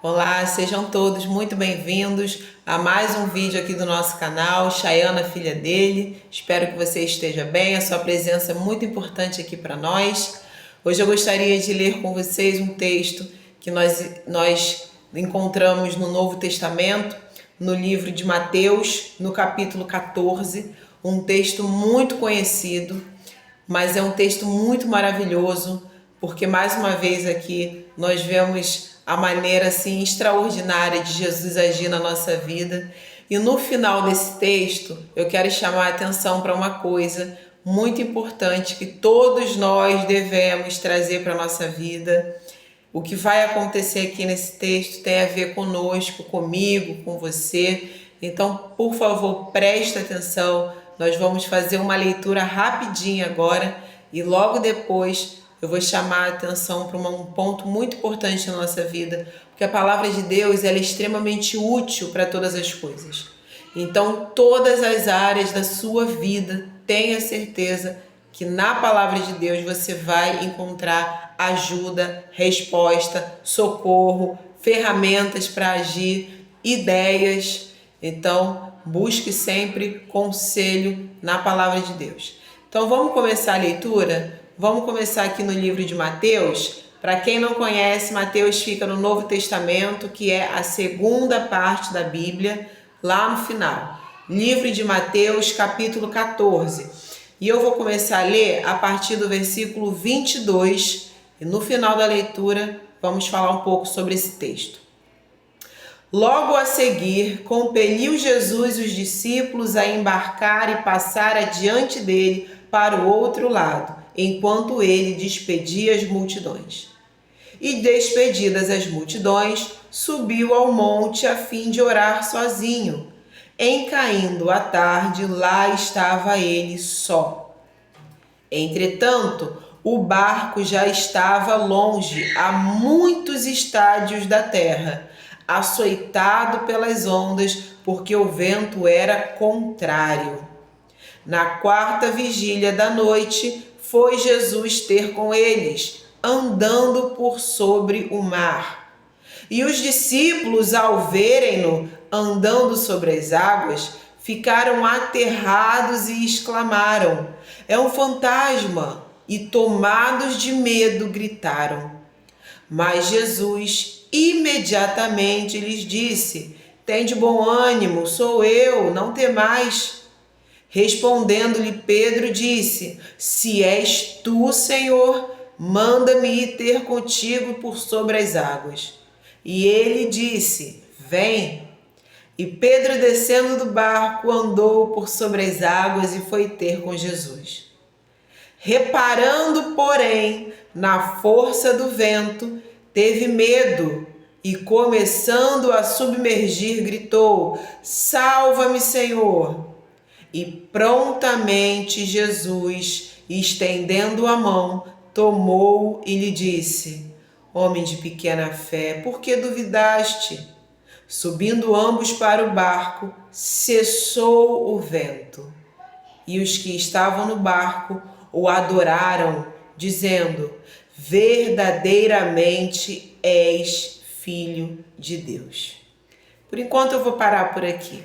Olá, sejam todos muito bem-vindos a mais um vídeo aqui do nosso canal, Chayana, filha dele. Espero que você esteja bem, a sua presença é muito importante aqui para nós. Hoje eu gostaria de ler com vocês um texto que nós encontramos no Novo Testamento, no livro de Mateus, no capítulo 14, um texto muito conhecido, mas é um texto muito maravilhoso, porque mais uma vez aqui nós vemos a maneira assim extraordinária de Jesus agir na nossa vida. E no final desse texto, eu quero chamar a atenção para uma coisa muito importante que todos nós devemos trazer para a nossa vida. O que vai acontecer aqui nesse texto tem a ver conosco, comigo, com você. Então, por favor, preste atenção. Nós vamos fazer uma leitura rapidinha agora e logo depois eu vou chamar a atenção para um ponto muito importante na nossa vida, porque a palavra de Deus ela é extremamente útil para todas as coisas. Então, todas as áreas da sua vida, tenha certeza que na palavra de Deus você vai encontrar ajuda, resposta, socorro, ferramentas para agir, ideias. Então, busque sempre conselho na palavra de Deus. Então, vamos começar a leitura? Vamos começar aqui no livro de Mateus. Para quem não conhece, Mateus fica no Novo Testamento, que é a segunda parte da Bíblia, lá no final. Livro de Mateus, capítulo 14. E eu vou começar a ler a partir do versículo 22. E no final da leitura, vamos falar um pouco sobre esse texto. Logo a seguir, compeliu Jesus os discípulos a embarcar e passar adiante dele para o outro lado, enquanto ele despedia as multidões. E despedidas as multidões, subiu ao monte a fim de orar sozinho. Em caindo a tarde, lá estava ele só. Entretanto, o barco já estava longe, a muitos estádios da terra, açoitado pelas ondas, porque o vento era contrário. Na quarta vigília da noite, foi Jesus ter com eles, andando por sobre o mar. E os discípulos, ao verem-no andando sobre as águas, ficaram aterrados e exclamaram: "É um fantasma!" E tomados de medo, gritaram. Mas Jesus imediatamente lhes disse: "Tende bom ânimo, sou eu, não temais." Respondendo-lhe Pedro, disse: "Se és tu, Senhor, manda-me ir ter contigo por sobre as águas." E ele disse: "Vem." E Pedro, descendo do barco, andou por sobre as águas e foi ter com Jesus. Reparando, porém, na força do vento, teve medo e, começando a submergir, gritou: "Salva-me, Senhor!" E prontamente Jesus, estendendo a mão, tomou-o e lhe disse: "Homem de pequena fé, por que duvidaste?" Subindo ambos para o barco, cessou o vento. E os que estavam no barco o adoraram, dizendo: "Verdadeiramente és Filho de Deus." Por enquanto eu vou parar por aqui.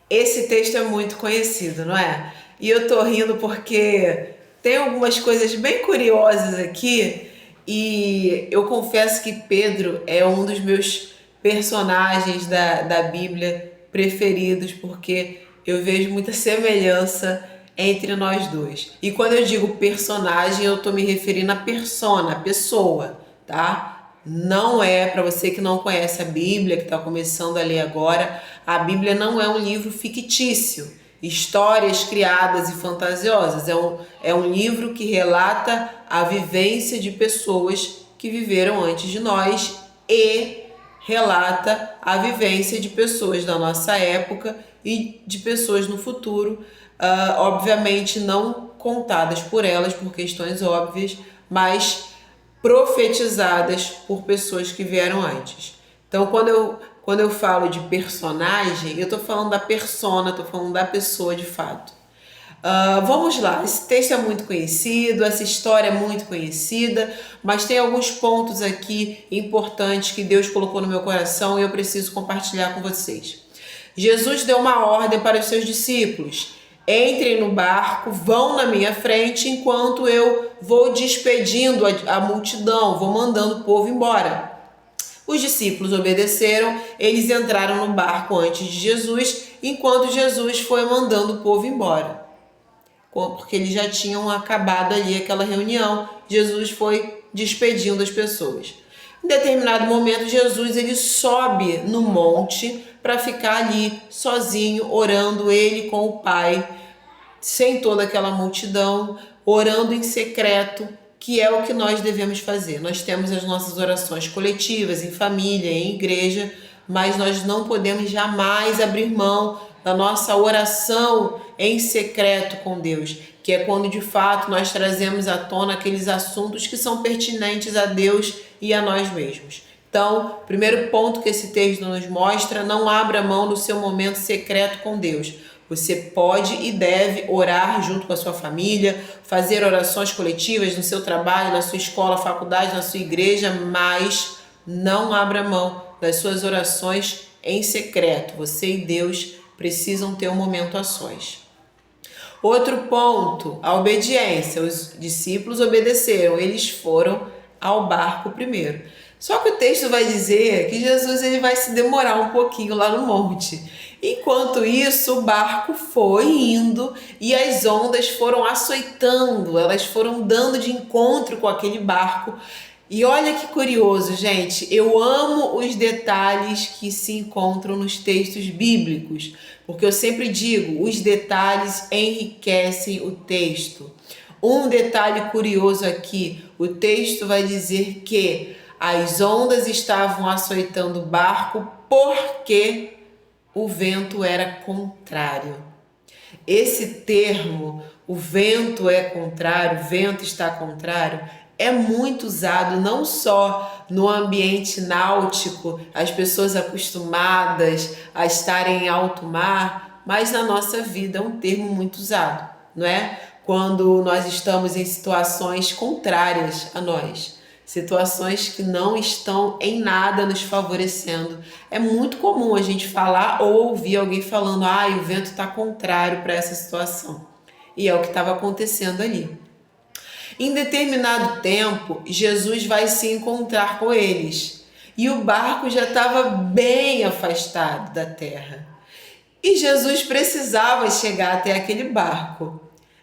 Esse texto é muito conhecido, não é? E eu tô rindo porque tem algumas coisas bem curiosas aqui e eu confesso que Pedro é um dos meus personagens da Bíblia preferidos porque eu vejo muita semelhança entre nós dois. E quando eu digo personagem, eu tô me referindo à persona, a pessoa, tá? Não é, para você que não conhece a Bíblia, que está começando a ler agora, a Bíblia não é um livro fictício, histórias criadas e fantasiosas. É um livro que relata a vivência de pessoas que viveram antes de nós e relata a vivência de pessoas da nossa época e de pessoas no futuro, obviamente não contadas por elas por questões óbvias, mas profetizadas por pessoas que vieram antes. Então, quando eu falo de personagem, eu estou falando da persona, estou falando da pessoa de fato. Vamos lá, esse texto é muito conhecido, essa história é muito conhecida, mas tem alguns pontos aqui importantes que Deus colocou no meu coração e eu preciso compartilhar com vocês. Jesus deu uma ordem para os seus discípulos: entrem no barco, vão na minha frente, enquanto eu vou despedindo a multidão, vou mandando o povo embora. Os discípulos obedeceram, eles entraram no barco antes de Jesus, enquanto Jesus foi mandando o povo embora. Porque eles já tinham acabado ali aquela reunião, Jesus foi despedindo as pessoas. Em determinado momento, Jesus ele sobe no monte para ficar ali sozinho, orando ele com o Pai, sem toda aquela multidão, orando em secreto, que é o que nós devemos fazer. Nós temos as nossas orações coletivas, em família, em igreja, mas nós não podemos jamais abrir mão da nossa oração em secreto com Deus, que é quando de fato nós trazemos à tona aqueles assuntos que são pertinentes a Deus e a nós mesmos. Então, primeiro ponto que esse texto nos mostra: não abra mão do seu momento secreto com Deus. Você pode e deve orar junto com a sua família, fazer orações coletivas no seu trabalho, na sua escola, faculdade, na sua igreja, mas não abra mão das suas orações em secreto. Você e Deus precisam ter um momento a sós. Outro ponto, a obediência. Os discípulos obedeceram, eles foram ao barco primeiro. Só que o texto vai dizer que Jesus ele vai se demorar um pouquinho lá no monte. Enquanto isso, o barco foi indo e as ondas foram açoitando, elas foram dando de encontro com aquele barco. E olha que curioso, gente, eu amo os detalhes que se encontram nos textos bíblicos, porque eu sempre digo, os detalhes enriquecem o texto. Um detalhe curioso aqui, o texto vai dizer que as ondas estavam açoitando o barco porque o vento era contrário. Esse termo, o vento é contrário, o vento está contrário, é muito usado não só no ambiente náutico, as pessoas acostumadas a estarem em alto mar, mas na nossa vida é um termo muito usado, não é? Quando nós estamos em situações contrárias a nós, situações que não estão em nada nos favorecendo. É muito comum a gente falar ou ouvir alguém falando: o vento está contrário para essa situação. E é o que estava acontecendo ali. Em determinado tempo, Jesus vai se encontrar com eles e o barco já estava bem afastado da terra. E Jesus precisava chegar até aquele barco.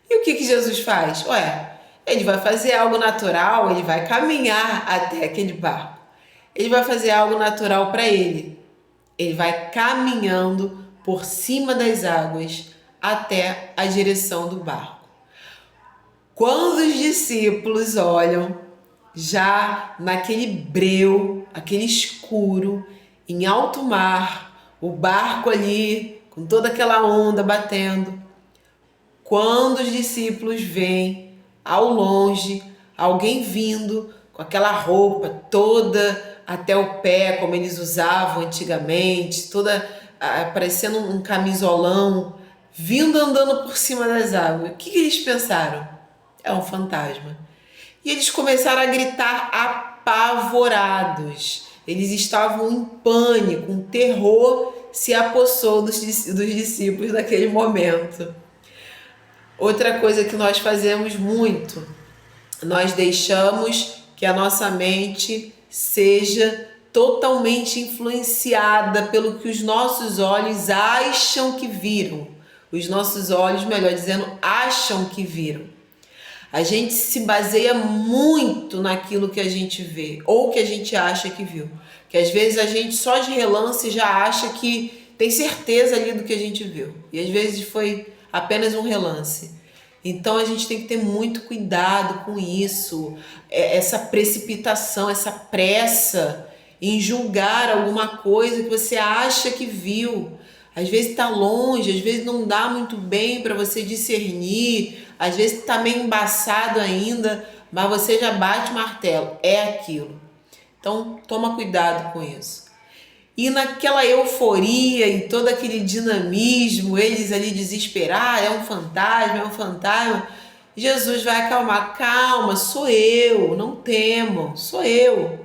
E o que Jesus faz? Ele vai fazer algo natural, ele vai caminhar até aquele barco. Ele vai fazer algo natural para ele. Ele vai caminhando por cima das águas até a direção do barco. Quando os discípulos olham, já naquele breu, aquele escuro, em alto mar, o barco ali, com toda aquela onda batendo, quando os discípulos veem ao longe alguém vindo com aquela roupa toda até o pé, como eles usavam antigamente, toda parecendo um camisolão, vindo andando por cima das águas, o que eles pensaram? É um fantasma. E eles começaram a gritar apavorados. Eles estavam em pânico, um terror se apossou dos discípulos naquele momento. Outra coisa que nós fazemos muito, nós deixamos que a nossa mente seja totalmente influenciada pelo que os nossos olhos acham que viram. Os nossos olhos, melhor dizendo, acham que viram. A gente se baseia muito naquilo que a gente vê ou que a gente acha que viu. Que às vezes a gente só de relance já acha que tem certeza ali do que a gente viu. E às vezes foi apenas um relance. Então a gente tem que ter muito cuidado com isso. Essa precipitação, essa pressa em julgar alguma coisa que você acha que viu. Às vezes está longe, às vezes não dá muito bem para você discernir, às vezes está meio embaçado ainda, mas você já bate o martelo, é aquilo. Então toma cuidado com isso. e naquela euforia e todo aquele dinamismo, eles ali desesperados, é um fantasma, é um fantasma. Jesus vai acalmar, calma, sou eu, não temam, sou eu.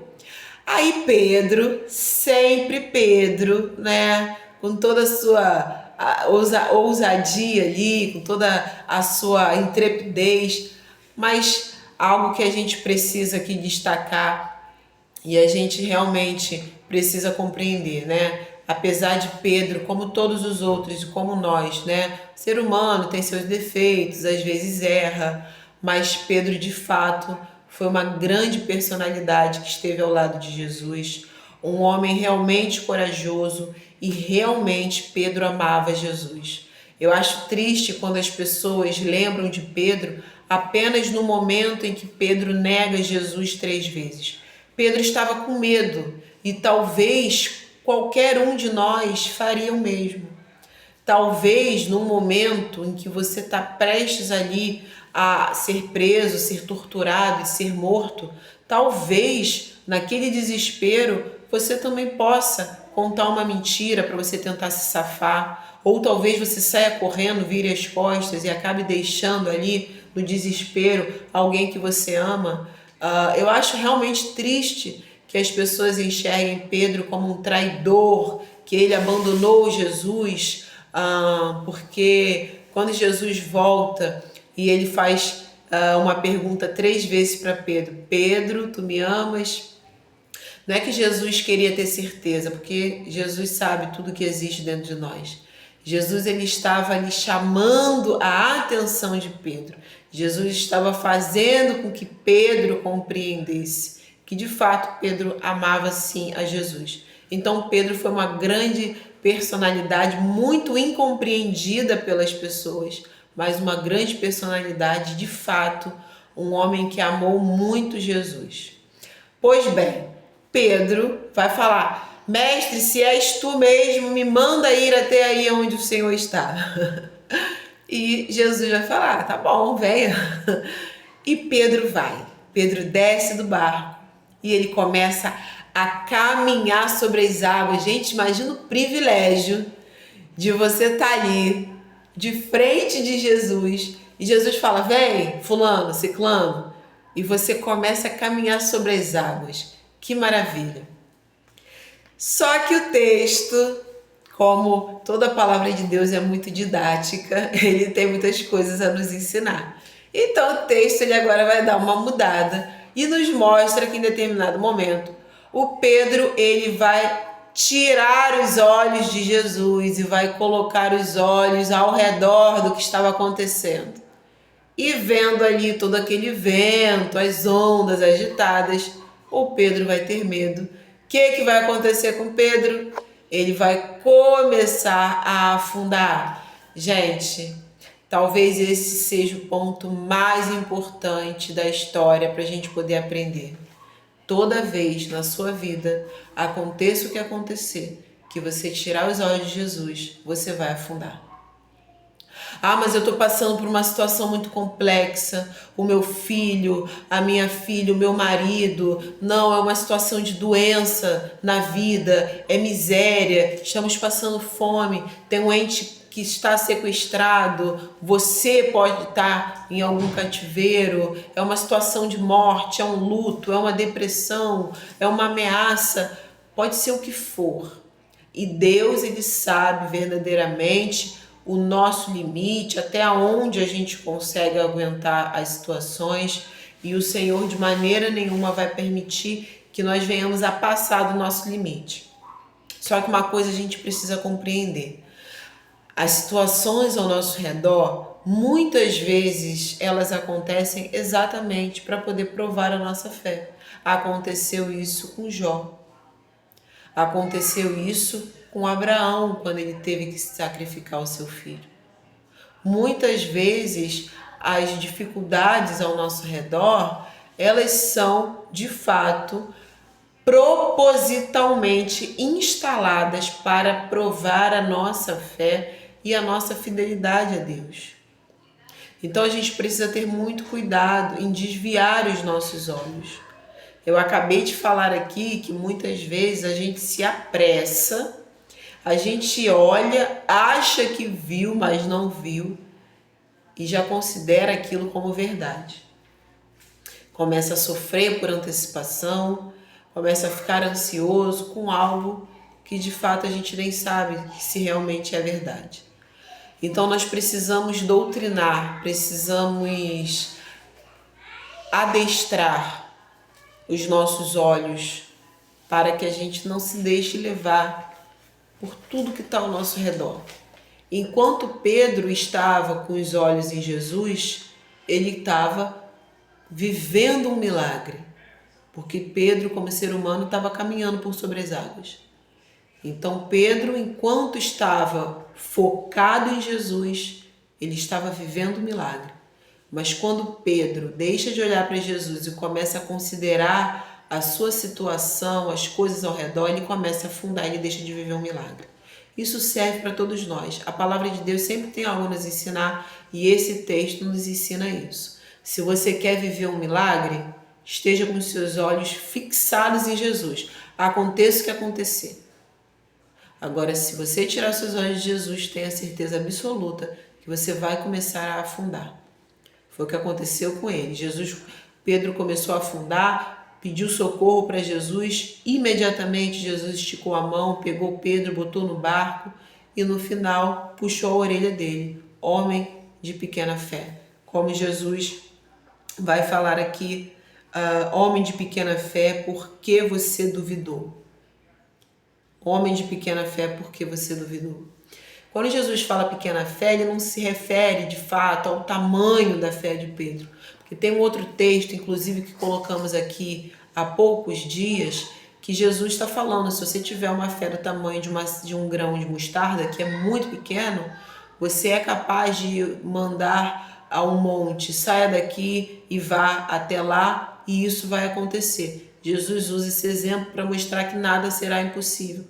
Aí Pedro, sempre Pedro, né, com toda a sua ousadia ali, com toda a sua intrepidez, mas algo que a gente precisa aqui destacar e a gente realmente precisa compreender, né? Apesar de Pedro, como todos os outros e como nós, né? Ser humano tem seus defeitos, às vezes erra, mas Pedro de fato foi uma grande personalidade que esteve ao lado de Jesus, um homem realmente corajoso e realmente Pedro amava Jesus. Eu acho triste quando as pessoas lembram de Pedro apenas no momento em que Pedro nega Jesus 3 vezes. Pedro estava com medo e talvez qualquer um de nós faria o mesmo. Talvez num momento em que você está prestes ali a ser preso, ser torturado e ser morto, talvez naquele desespero você também possa contar uma mentira para você tentar se safar, ou talvez você saia correndo, vire as costas e acabe deixando ali no desespero alguém que você ama. Eu acho realmente triste que as pessoas enxerguem Pedro como um traidor, que ele abandonou Jesus, porque quando Jesus volta e ele faz uma pergunta 3 vezes para Pedro: Pedro, tu me amas? Não é que Jesus queria ter certeza, porque Jesus sabe tudo que existe dentro de nós. Jesus ele estava ali chamando a atenção de Pedro. Jesus estava fazendo com que Pedro compreendesse que de fato Pedro amava sim a Jesus. Então Pedro foi uma grande personalidade, muito incompreendida pelas pessoas, mas uma grande personalidade de fato, um homem que amou muito Jesus. Pois bem, Pedro vai falar: mestre, se és tu mesmo, me manda ir até aí onde o Senhor está. E Jesus vai falar: tá bom, venha. E Pedro vai. Pedro desce do barco e ele começa a caminhar sobre as águas. Gente, imagina o privilégio de você estar ali de frente de Jesus e Jesus fala: vem, fulano, ciclano, e você começa a caminhar sobre as águas. Que maravilha! Só que o texto, como toda a palavra de Deus é muito didática, ele tem muitas coisas a nos ensinar. Então o texto ele agora vai dar uma mudada e nos mostra que em determinado momento o Pedro ele vai tirar os olhos de Jesus e vai colocar os olhos ao redor do que estava acontecendo. E vendo ali todo aquele vento, as ondas agitadas, o Pedro vai ter medo. O que vai acontecer com Pedro? Ele vai começar a afundar. Gente, talvez esse seja o ponto mais importante da história para a gente poder aprender. Toda vez na sua vida, aconteça o que acontecer, que você tirar os olhos de Jesus, você vai afundar. Mas eu estou passando por uma situação muito complexa. O meu filho, a minha filha, o meu marido. Não, é uma situação de doença na vida, é miséria, estamos passando fome, tem um ente que está sequestrado, você pode estar em algum cativeiro, é uma situação de morte, é um luto, é uma depressão, é uma ameaça, pode ser o que for. E Deus, ele sabe verdadeiramente o nosso limite, até onde a gente consegue aguentar as situações, e o Senhor de maneira nenhuma vai permitir que nós venhamos a passar do nosso limite. Só que uma coisa a gente precisa compreender: as situações ao nosso redor, muitas vezes elas acontecem exatamente para poder provar a nossa fé. Aconteceu isso com Jó. Aconteceu isso com Abraão, quando ele teve que sacrificar o seu filho. Muitas vezes, as dificuldades ao nosso redor, elas são, de fato, propositalmente instaladas para provar a nossa fé e a nossa fidelidade a Deus. Então, a gente precisa ter muito cuidado em desviar os nossos olhos. Eu acabei de falar aqui que muitas vezes a gente se apressa, a gente olha, acha que viu, mas não viu e já considera aquilo como verdade. Começa a sofrer por antecipação, começa a ficar ansioso com algo que de fato a gente nem sabe se realmente é verdade. Então nós precisamos doutrinar, precisamos adestrar os nossos olhos para que a gente não se deixe levar por tudo que está ao nosso redor. Enquanto Pedro estava com os olhos em Jesus, ele estava vivendo um milagre, porque Pedro, como ser humano, estava caminhando por sobre as águas. Então Pedro, enquanto estava focado em Jesus, ele estava vivendo um milagre. Mas quando Pedro deixa de olhar para Jesus e começa a considerar a sua situação, as coisas ao redor, ele começa a afundar, ele deixa de viver um milagre. Isso serve para todos nós. A palavra de Deus sempre tem algo a nos ensinar e esse texto nos ensina isso. Se você quer viver um milagre, esteja com os seus olhos fixados em Jesus. Aconteça o que acontecer. Agora, se você tirar seus olhos de Jesus, tenha certeza absoluta que você vai começar a afundar. Foi o que aconteceu com ele. Pedro começou a afundar, pediu socorro para Jesus. Imediatamente Jesus esticou a mão, pegou Pedro, botou no barco e no final puxou a orelha dele. Homem de pequena fé. Como Jesus vai falar aqui, homem de pequena fé, por que você duvidou? Homem de pequena fé, por que você duvidou? Quando Jesus fala pequena fé, ele não se refere de fato ao tamanho da fé de Pedro. Porque tem um outro texto, inclusive, que colocamos aqui há poucos dias, que Jesus está falando, se você tiver uma fé do tamanho de um grão de mostarda, que é muito pequeno, você é capaz de mandar a um monte, saia daqui e vá até lá, e isso vai acontecer. Jesus usa esse exemplo para mostrar que nada será impossível.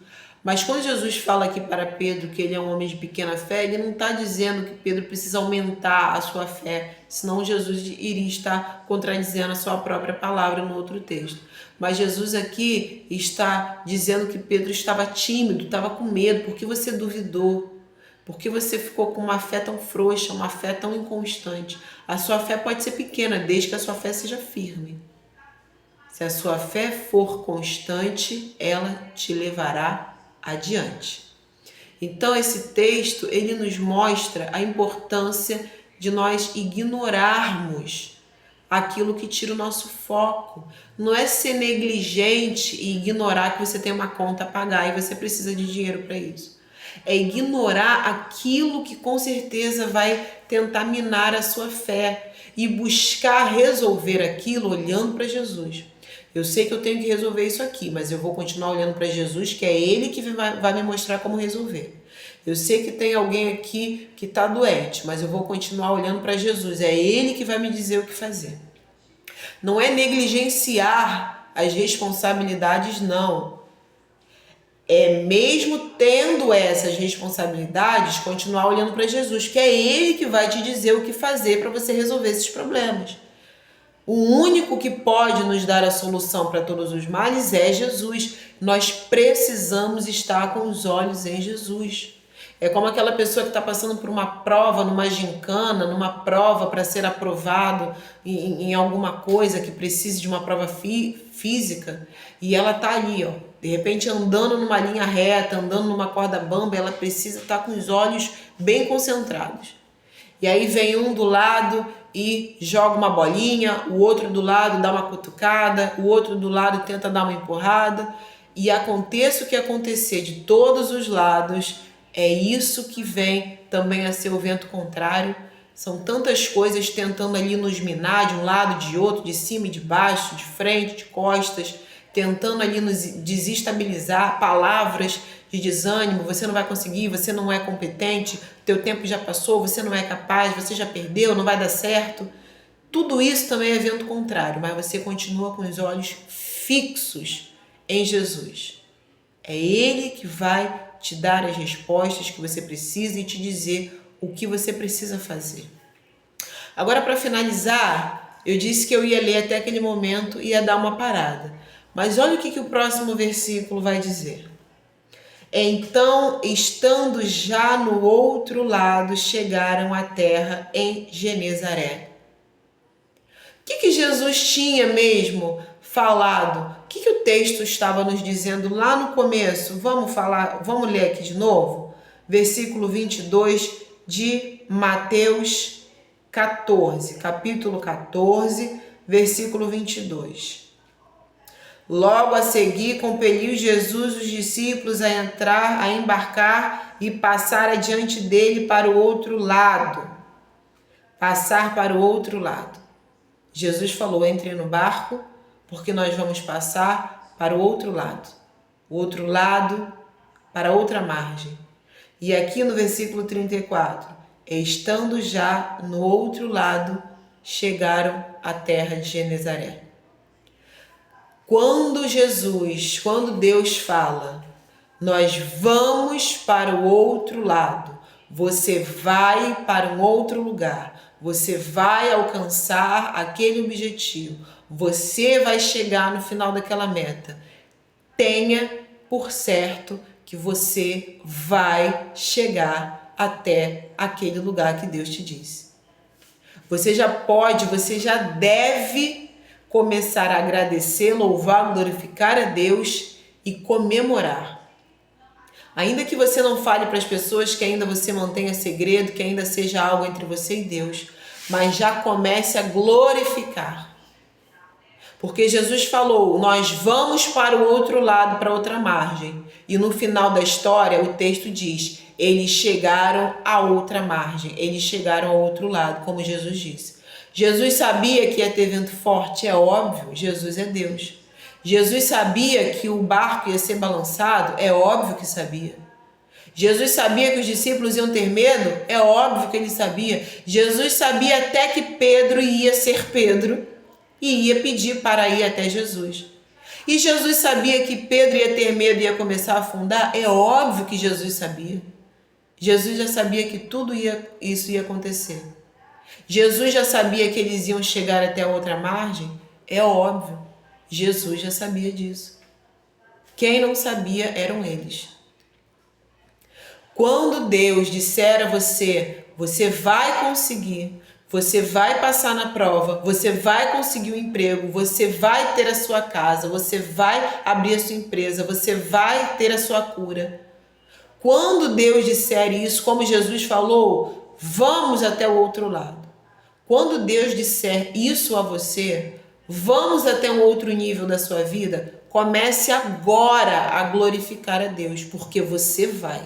Mas quando Jesus fala aqui para Pedro que ele é um homem de pequena fé, ele não está dizendo que Pedro precisa aumentar a sua fé, senão Jesus iria estar contradizendo a sua própria palavra no outro texto. Mas Jesus aqui está dizendo que Pedro estava tímido, estava com medo, porque você duvidou, porque você ficou com uma fé tão frouxa, uma fé tão inconstante. A sua fé pode ser pequena, desde que a sua fé seja firme. Se a sua fé for constante, ela te levará adiante. Então esse texto, ele nos mostra a importância de nós ignorarmos aquilo que tira o nosso foco. Não é ser negligente e ignorar que você tem uma conta a pagar e você precisa de dinheiro para isso. É ignorar aquilo que com certeza vai tentar minar a sua fé e buscar resolver aquilo olhando para Jesus. Eu sei que eu tenho que resolver isso aqui, mas eu vou continuar olhando para Jesus, que é Ele que vai me mostrar como resolver. Eu sei que tem alguém aqui que está doente, mas eu vou continuar olhando para Jesus. É Ele que vai me dizer o que fazer. Não é negligenciar as responsabilidades, não. É mesmo tendo essas responsabilidades, continuar olhando para Jesus, que é Ele que vai te dizer o que fazer para você resolver esses problemas. O único que pode nos dar a solução para todos os males é Jesus. Nós precisamos estar com os olhos em Jesus. É como aquela pessoa que está passando por uma prova, numa gincana, numa prova para ser aprovado em alguma coisa que precise de uma prova física, e ela está ali, ó, de repente andando numa linha reta, andando numa corda bamba, ela precisa estar com os olhos bem concentrados. E aí vem um do lado e joga uma bolinha, o outro do lado dá uma cutucada, o outro do lado tenta dar uma empurrada, e aconteça o que acontecer de todos os lados, é isso que vem também a ser o vento contrário. São tantas coisas tentando ali nos minar de um lado, de outro, de cima e de baixo, de frente, de costas, tentando ali nos desestabilizar, palavras de desânimo, você não vai conseguir, você não é competente, teu tempo já passou, você não é capaz, você já perdeu, não vai dar certo. Tudo isso também é vento contrário, mas você continua com os olhos fixos em Jesus. É Ele que vai te dar as respostas que você precisa e te dizer o que você precisa fazer. Agora, para finalizar, Eu disse que eu ia ler até aquele momento e ia dar uma parada. Mas olha o que o próximo versículo vai dizer. Então, estando já no outro lado, chegaram à terra em Genezaré. O que Jesus tinha mesmo falado? O que o texto estava nos dizendo lá no começo? Vamos ler aqui de novo? Versículo 22 de Mateus 14, capítulo 14, versículo 22. Logo a seguir, compeliu Jesus os discípulos a embarcar e passar adiante dele para o outro lado. Passar para o outro lado. Jesus falou: entre no barco, porque nós vamos passar para o outro lado. O outro lado, para outra margem. E aqui no versículo 34, estando já no outro lado, chegaram à terra de Genezaré. Quando Deus fala, nós vamos para o outro lado, você vai para um outro lugar, você vai alcançar aquele objetivo, você vai chegar no final daquela meta. Tenha por certo que você vai chegar até aquele lugar que Deus te disse. Você já deve começar a agradecer, louvar, glorificar a Deus e comemorar. Ainda que você não fale para as pessoas, que ainda você mantenha segredo, que ainda seja algo entre você e Deus, mas já comece a glorificar. Porque Jesus falou, nós vamos para o outro lado, para outra margem. E no final da história, o texto diz, eles chegaram à outra margem, eles chegaram ao outro lado, como Jesus disse. Jesus sabia que ia ter vento forte, é óbvio, Jesus é Deus. Jesus sabia que o barco ia ser balançado, é óbvio que sabia. Jesus sabia que os discípulos iam ter medo, é óbvio que ele sabia. Jesus sabia até que Pedro ia ser Pedro e ia pedir para ir até Jesus. E Jesus sabia que Pedro ia ter medo e ia começar a afundar, é óbvio que Jesus sabia. Jesus já sabia que isso ia acontecer. Jesus já sabia que eles iam chegar até a outra margem? É óbvio. Jesus já sabia disso. Quem não sabia eram eles. Quando Deus disser a você, você vai conseguir, você vai passar na prova, você vai conseguir um emprego, você vai ter a sua casa, você vai abrir a sua empresa, você vai ter a sua cura. Quando Deus disser isso, como Jesus falou, vamos até o outro lado. Quando Deus disser isso a você, vamos até um outro nível da sua vida, comece agora a glorificar a Deus, porque você vai.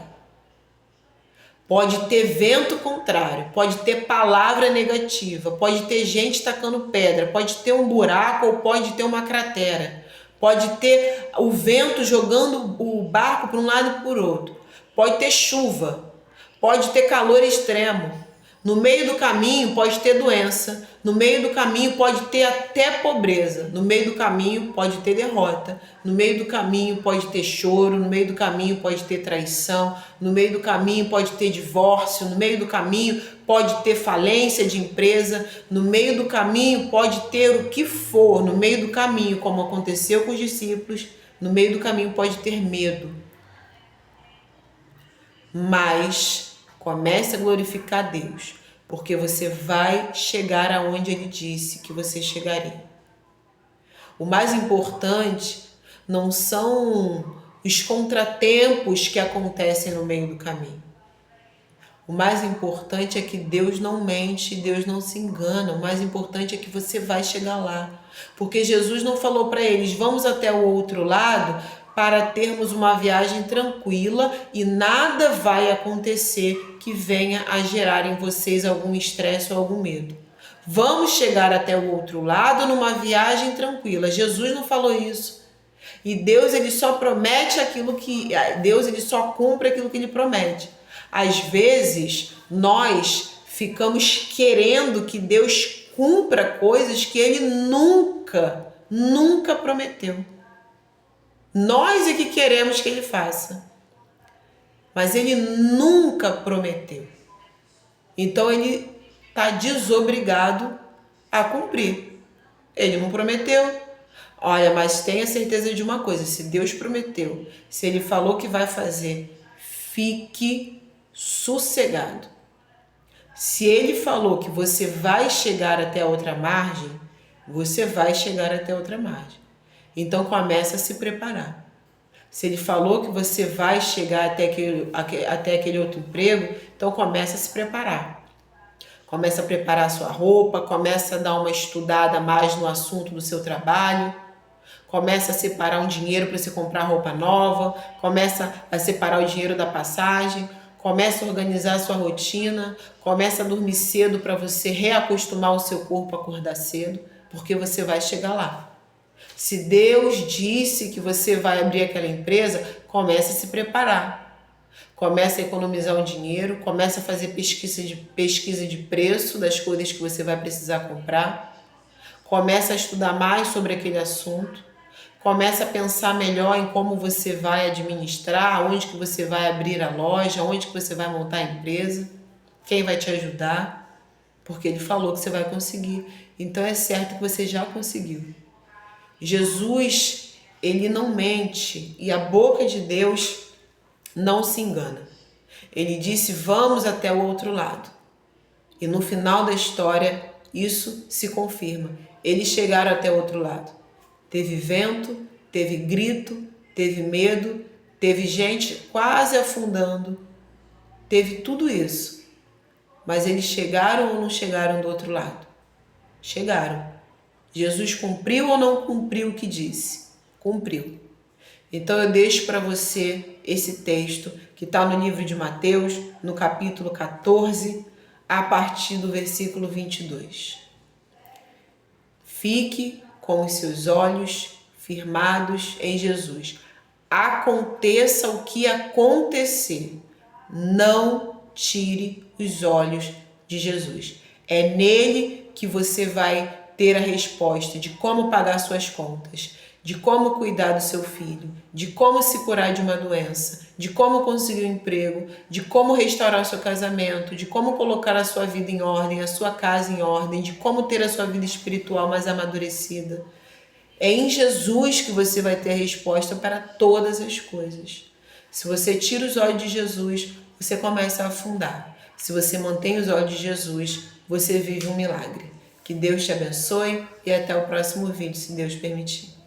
Pode ter vento contrário, pode ter palavra negativa, pode ter gente tacando pedra, pode ter um buraco ou pode ter uma cratera, pode ter o vento jogando o barco para um lado e para o outro, pode ter chuva, pode ter calor extremo. No meio do caminho pode ter doença, no meio do caminho pode ter até pobreza, no meio do caminho pode ter derrota, no meio do caminho pode ter choro, no meio do caminho pode ter traição, no meio do caminho pode ter divórcio, no meio do caminho pode ter falência de empresa, no meio do caminho pode ter o que for, no meio do caminho, como aconteceu com os discípulos, no meio do caminho pode ter medo. Mas comece a glorificar Deus, porque você vai chegar aonde Ele disse que você chegaria. O mais importante não são os contratempos que acontecem no meio do caminho. O mais importante é que Deus não mente, Deus não se engana. O mais importante é que você vai chegar lá. Porque Jesus não falou para eles, vamos até o outro lado para termos uma viagem tranquila e nada vai acontecer que venha a gerar em vocês algum estresse ou algum medo. Vamos chegar até o outro lado numa viagem tranquila. Jesus não falou isso. E Deus, ele só promete Deus, ele só cumpre aquilo que ele promete. Às vezes, nós ficamos querendo que Deus cumpra coisas que ele nunca prometeu. Nós é que queremos que ele faça, mas ele nunca prometeu. Então ele está desobrigado a cumprir. Ele não prometeu. Olha, mas tenha certeza de uma coisa, se Deus prometeu, se Ele falou que vai fazer, fique sossegado. Se Ele falou que você vai chegar até a outra margem, você vai chegar até a outra margem. Então começa a se preparar. Se Ele falou que você vai chegar até aquele outro emprego, então começa a se preparar. Começa a preparar a sua roupa, começa a dar uma estudada mais no assunto do seu trabalho, começa a separar um dinheiro para você comprar roupa nova, começa a separar o dinheiro da passagem, começa a organizar a sua rotina, começa a dormir cedo para você reacostumar o seu corpo a acordar cedo, porque você vai chegar lá. Se Deus disse que você vai abrir aquela empresa, comece a se preparar. Começa a economizar um dinheiro, começa a fazer pesquisa de preço das coisas que você vai precisar comprar. Começa a estudar mais sobre aquele assunto. Começa a pensar melhor em como você vai administrar, onde que você vai abrir a loja, onde que você vai montar a empresa, quem vai te ajudar, porque Ele falou que você vai conseguir. Então é certo que você já conseguiu. Jesus, Ele não mente e a boca de Deus não se engana. Ele disse, vamos até o outro lado. E no final da história, isso se confirma. Eles chegaram até o outro lado. Teve vento, teve grito, teve medo, teve gente quase afundando. Teve tudo isso. Mas eles chegaram ou não chegaram do outro lado? Chegaram. Jesus cumpriu ou não cumpriu o que disse? Cumpriu. Então eu deixo para você esse texto que está no livro de Mateus, no capítulo 14, a partir do versículo 22. Fique com os seus olhos firmados em Jesus. Aconteça o que acontecer, não tire os olhos de Jesus. É nele que você vai ter a resposta de como pagar suas contas, de como cuidar do seu filho, de como se curar de uma doença, de como conseguir um emprego, de como restaurar o seu casamento, de como colocar a sua vida em ordem, a sua casa em ordem, de como ter a sua vida espiritual mais amadurecida. É em Jesus que você vai ter a resposta para todas as coisas. Se você tira os olhos de Jesus, você começa a afundar. Se você mantém os olhos de Jesus, você vive um milagre. Que Deus te abençoe e até o próximo vídeo, se Deus permitir.